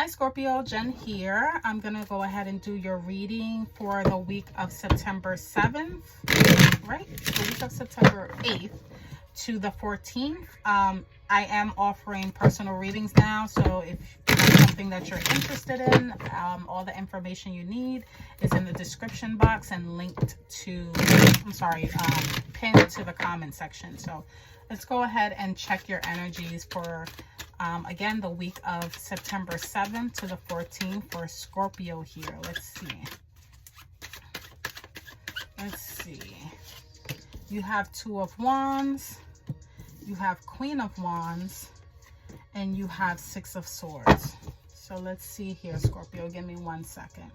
Hi Scorpio, Jen here. I'm going to go ahead and do your reading for the week of September 7th, right? The week of September 8th to the 14th. I am offering personal readings now, so if that's something that you're interested in, all the information you need is in the description box and linked to, pinned to the comment section. So let's go ahead and check your energies for again, the week of September 7th to the 14th for Scorpio here. Let's see. You have Two of Wands, you have Queen of Wands, and you have Six of Swords. So let's see here, Scorpio. Give me 1 second.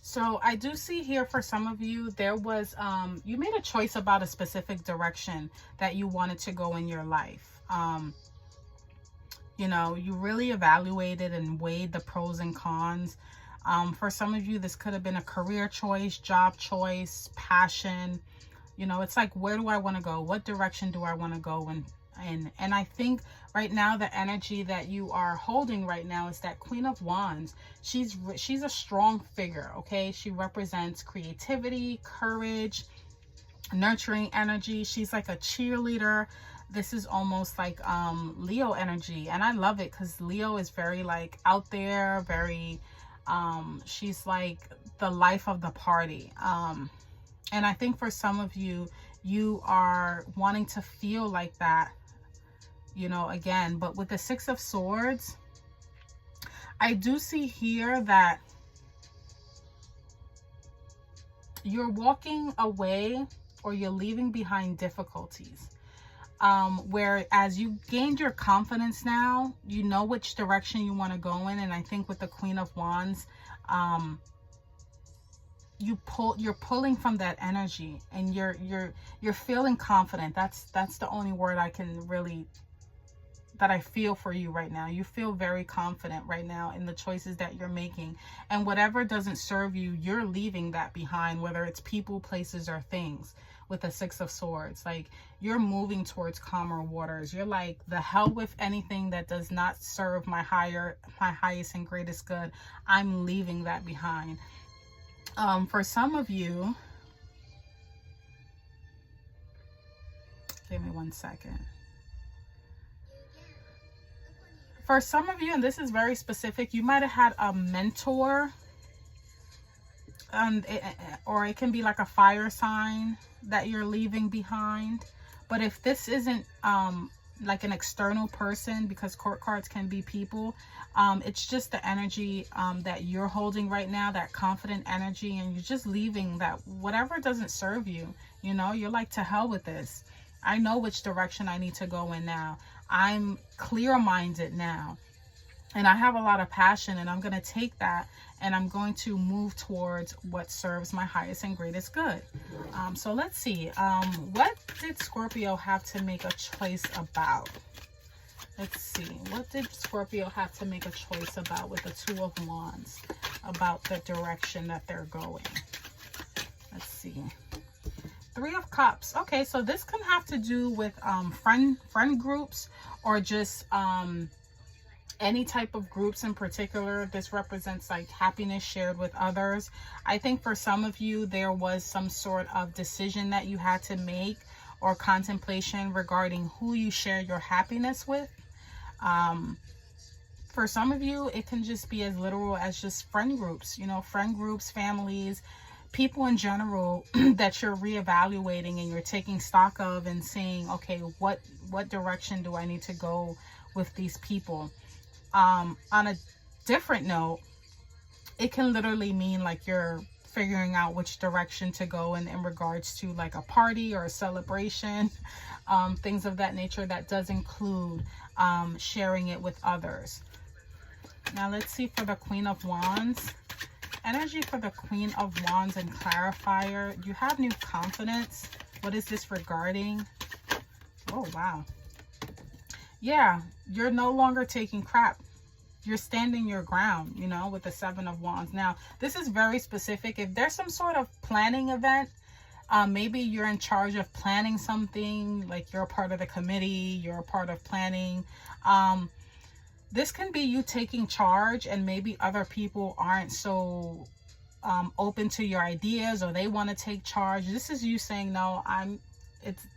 So I do see here for some of you, there was, you made a choice about a specific direction that you wanted to go in your life. You know, you really evaluated and weighed the pros and cons. For some of you, this could have been a career choice, job choice, passion. You know, it's like, where do I want to go? What direction do I want to go in? And I think right now the energy that you are holding right now is that Queen of Wands. She's a strong figure, okay? She represents creativity, courage, nurturing energy. She's like a cheerleader. This is almost like Leo energy, and I love it because Leo is very like out there, very she's like the life of the party. And I think for some of you, you are wanting to feel like that, you know, again. But with the Six of Swords, I do see here that you're walking away or you're leaving behind difficulties. Where as you gained your confidence now, you know which direction you want to go in. And I think with the Queen of Wands, you're pulling from that energy, and you're feeling confident. That's the only word I can really, that I feel for you right now. You feel very confident right now in the choices that you're making, and whatever doesn't serve you, you're leaving that behind, whether it's people, places, or things. With the Six of Swords, like, you're moving towards calmer waters. You're like, the hell with anything that does not serve my highest and greatest good. I'm leaving that behind. For some of you, give me 1 second. For some of you, and this is very specific, you might have had a mentor, or it can be like a fire sign that you're leaving behind. But if this isn't like an external person, because court cards can be people, it's just the energy that you're holding right now, that confident energy, and you're just leaving that whatever doesn't serve you. You know, you're like, to hell with this. I know which direction I need to go in now. I'm clear-minded now, and I have a lot of passion, and I'm going to take that and I'm going to move towards what serves my highest and greatest good. So let's see, what did Scorpio have to make a choice about? Let's see, what did Scorpio have to make a choice about with the Two of Wands, about the direction that they're going? Let's see. Three of Cups. Okay, so this can have to do with friend groups, or just any type of groups in particular. This represents like happiness shared with others. I think for some of you, there was some sort of decision that you had to make, or contemplation regarding who you share your happiness with. For some of you, it can just be as literal as just friend groups, you know, friend groups, families, people in general that you're reevaluating and you're taking stock of and saying, okay, what direction do I need to go with these people? On a different note, it can literally mean like you're figuring out which direction to go in regards to like a party or a celebration, things of that nature. That does include sharing it with others. Now let's see for the Queen of Wands. Energy for the Queen of Wands and clarifier. You have new confidence. What is this regarding? Oh, wow. Yeah, you're no longer taking crap. You're standing your ground, you know, with the Seven of Wands. Now, this is very specific. If there's some sort of planning event Maybe you're in charge of planning something, like you're a part of the committee, you're a part of planning. This can be you taking charge, and maybe other people aren't so open to your ideas, or they want to take charge. This is you saying, no,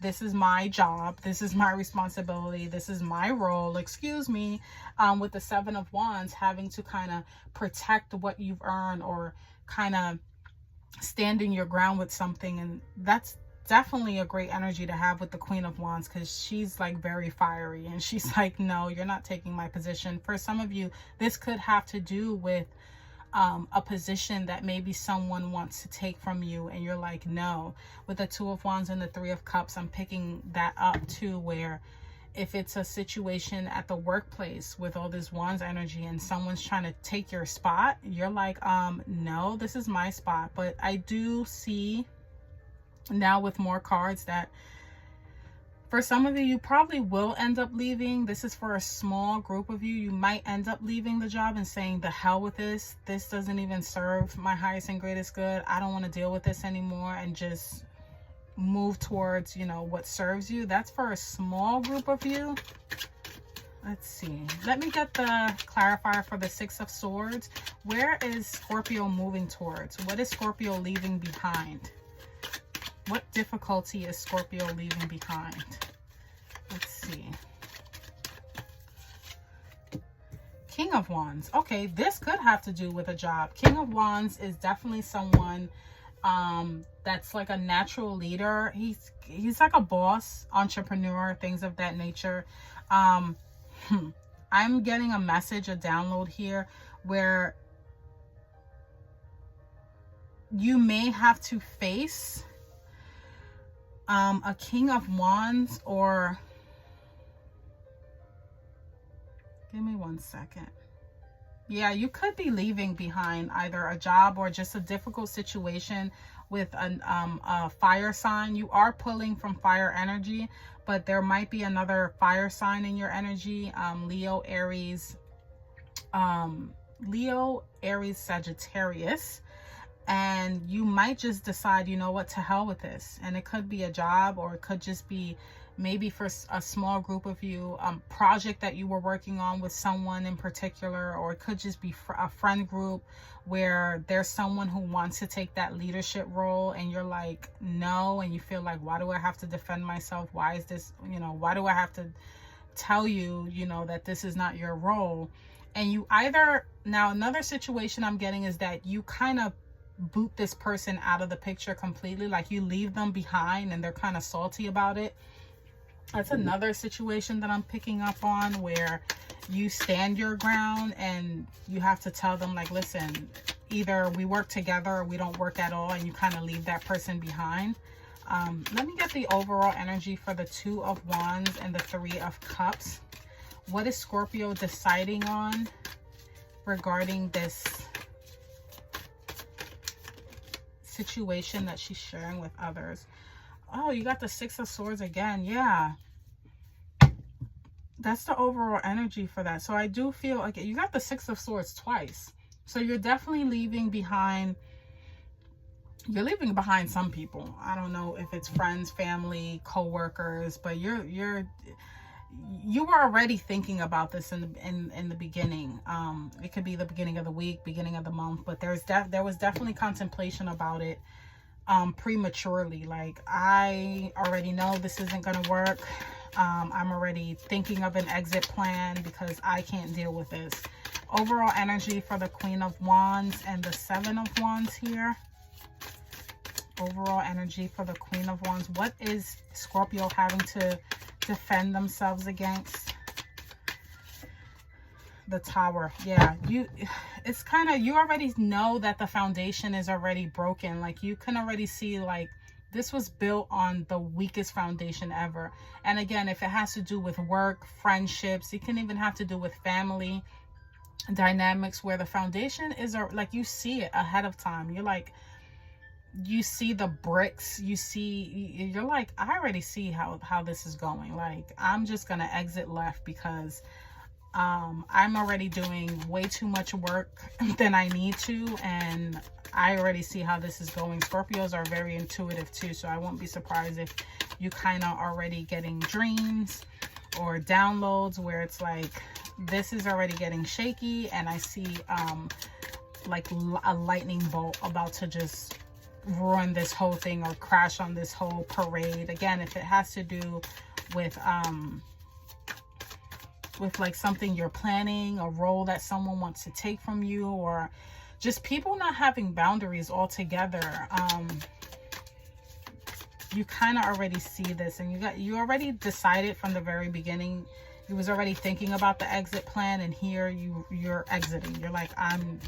this is my job, this is my responsibility, this is my role, excuse me. With the Seven of Wands, having to kind of protect what you've earned, or kind of standing your ground with something. And that's definitely a great energy to have with the Queen of Wands, because she's like very fiery, and she's like, no, you're not taking my position. For some of you, this could have to do with a position that maybe someone wants to take from you, and you're like, no. With the Two of Wands and the Three of Cups, I'm picking that up too, where if it's a situation at the workplace with all this Wands energy and someone's trying to take your spot, you're like, no, this is my spot. But I do see now with more cards that for some of you, you probably will end up leaving. This is for a small group of you. You might end up leaving the job and saying, the hell with this. This doesn't even serve my highest and greatest good. I don't want to deal with this anymore, and just move towards, you know, what serves you. That's for a small group of you. Let's see. Let me get the clarifier for the Six of Swords. Where is Scorpio moving towards? What is Scorpio leaving behind? What difficulty is Scorpio leaving behind? Let's see. King of Wands. Okay, this could have to do with a job. King of Wands is definitely someone that's like a natural leader. He's like a boss, entrepreneur, things of that nature. I'm getting a message, a download here, where you may have to face a King of Wands, or give me 1 second. Yeah, you could be leaving behind either a job or just a difficult situation with a fire sign. You are pulling from fire energy, but there might be another fire sign in your energy. Leo, Aries, Sagittarius. And you might just decide, you know what, to hell with this. And it could be a job, or it could just be maybe for a small group of you, project that you were working on with someone in particular, or it could just be a friend group where there's someone who wants to take that leadership role, and you're like, no, and you feel like, why do I have to defend myself? Why is this, you know, why do I have to tell you, you know, that this is not your role? And you either, now another situation I'm getting is that you kind of boot this person out of the picture completely, like you leave them behind and they're kind of salty about it. That's another situation that I'm picking up on, where you stand your ground and you have to tell them, like, listen, either we work together or we don't work at all, and you kind of leave that person behind. Let me get the overall energy for the Two of Wands and the Three of Cups. What is Scorpio deciding on regarding this situation that she's sharing with others? Oh, you got the Six of Swords again. Yeah, that's the overall energy for that. So I do feel like you got the Six of Swords twice. So you're definitely leaving behind, you're leaving behind some people. I don't know if it's friends, family, co-workers, but you were already thinking about this in the beginning. It could be the beginning of the week, beginning of the month, but there was definitely contemplation about it prematurely. Like, I already know this isn't going to work. I'm already thinking of an exit plan because I can't deal with this. Overall energy for the Queen of Wands and the Seven of Wands here. Overall energy for the Queen of Wands. What is Scorpio having to defend themselves against? The Tower. Yeah, it's kind of, you already know that the foundation is already broken. Like, you can already see, like, this was built on the weakest foundation ever. And again, if it has to do with work, friendships, it can even have to do with family dynamics, where the foundation is, like, you see it ahead of time. You're like, you see the bricks, you're like, I already see how this is going. Like, I'm just gonna exit left because I'm already doing way too much work than I need to, and I already see how this is going. Scorpios are very intuitive too, so I won't be surprised if you kind of already getting dreams or downloads where it's like this is already getting shaky, and I see like a lightning bolt about to just ruin this whole thing or crash on this whole parade. Again, if it has to do with like something you're planning, a role that someone wants to take from you, or just people not having boundaries altogether, you kind of already see this, and you already decided from the very beginning. You was already thinking about the exit plan, and here you're exiting. You're like, I'm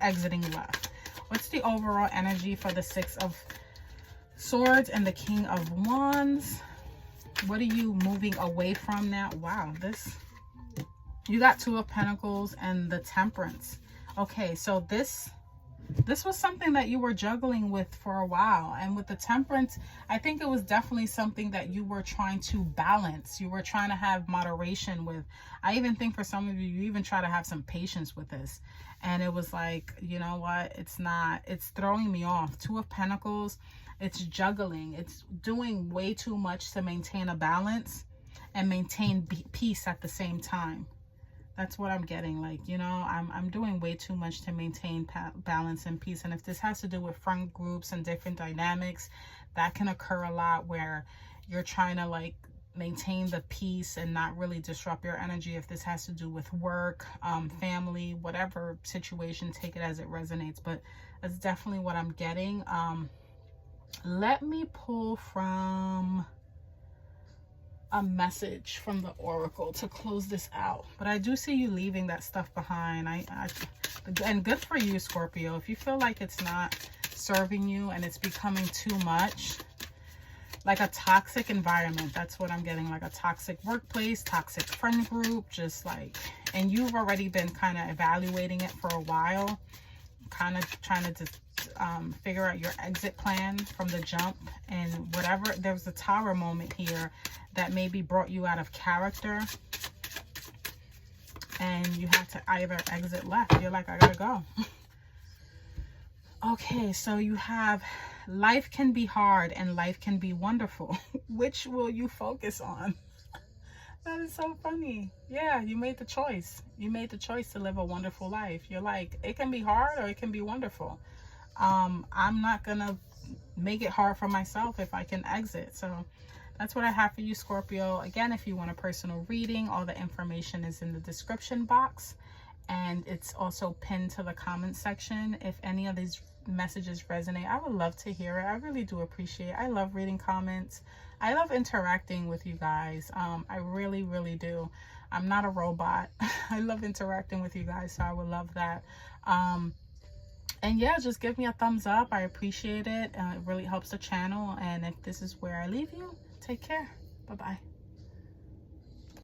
exiting left. What's the overall energy for the Six of Swords and the King of Wands? What are you moving away from now? Wow, you got Two of Pentacles and the Temperance. Okay, so this was something that you were juggling with for a while. And with the Temperance, I think it was definitely something that you were trying to balance. You were trying to have moderation with. I even think for some of you, you even try to have some patience with this. And it was like, you know what? It's throwing me off. Two of Pentacles, it's juggling. It's doing way too much to maintain a balance and maintain peace at the same time. That's what I'm getting. Like, you know, I'm doing way too much to maintain balance and peace. And if this has to do with friend groups and different dynamics, that can occur a lot where you're trying to like maintain the peace and not really disrupt your energy. If this has to do with work, family, whatever situation, take it as it resonates. But that's definitely what I'm getting. Let me pull from a message from the Oracle to close this out. But I do see you leaving that stuff behind. And good for you, Scorpio. If you feel like it's not serving you and it's becoming too much, like a toxic environment, that's what I'm getting. Like a toxic workplace, toxic friend group, just like, and you've already been kind of evaluating it for a while, kind of trying to just figure out your exit plan from the jump. And whatever, there's a Tower moment here that maybe brought you out of character, and you have to either exit left. You're like, I gotta go. Okay, so you have life can be hard and life can be wonderful. Which will you focus on? That is so funny. Yeah, you made the choice. You made the choice to live a wonderful life. You're like, it can be hard or it can be wonderful. I'm not gonna make it hard for myself if I can exit. So that's what I have for you, Scorpio. Again, if you want a personal reading, all the information is in the description box, and it's also pinned to the comment section. If any of these messages resonate, I would love to hear it. I really do appreciate it. I love reading comments. I love interacting with you guys. I really, really do. I'm not a robot. I love interacting with you guys, so I would love that. And yeah, just give me a thumbs up. I appreciate it. It really helps the channel. And if this is where I leave you, take care. Bye-bye.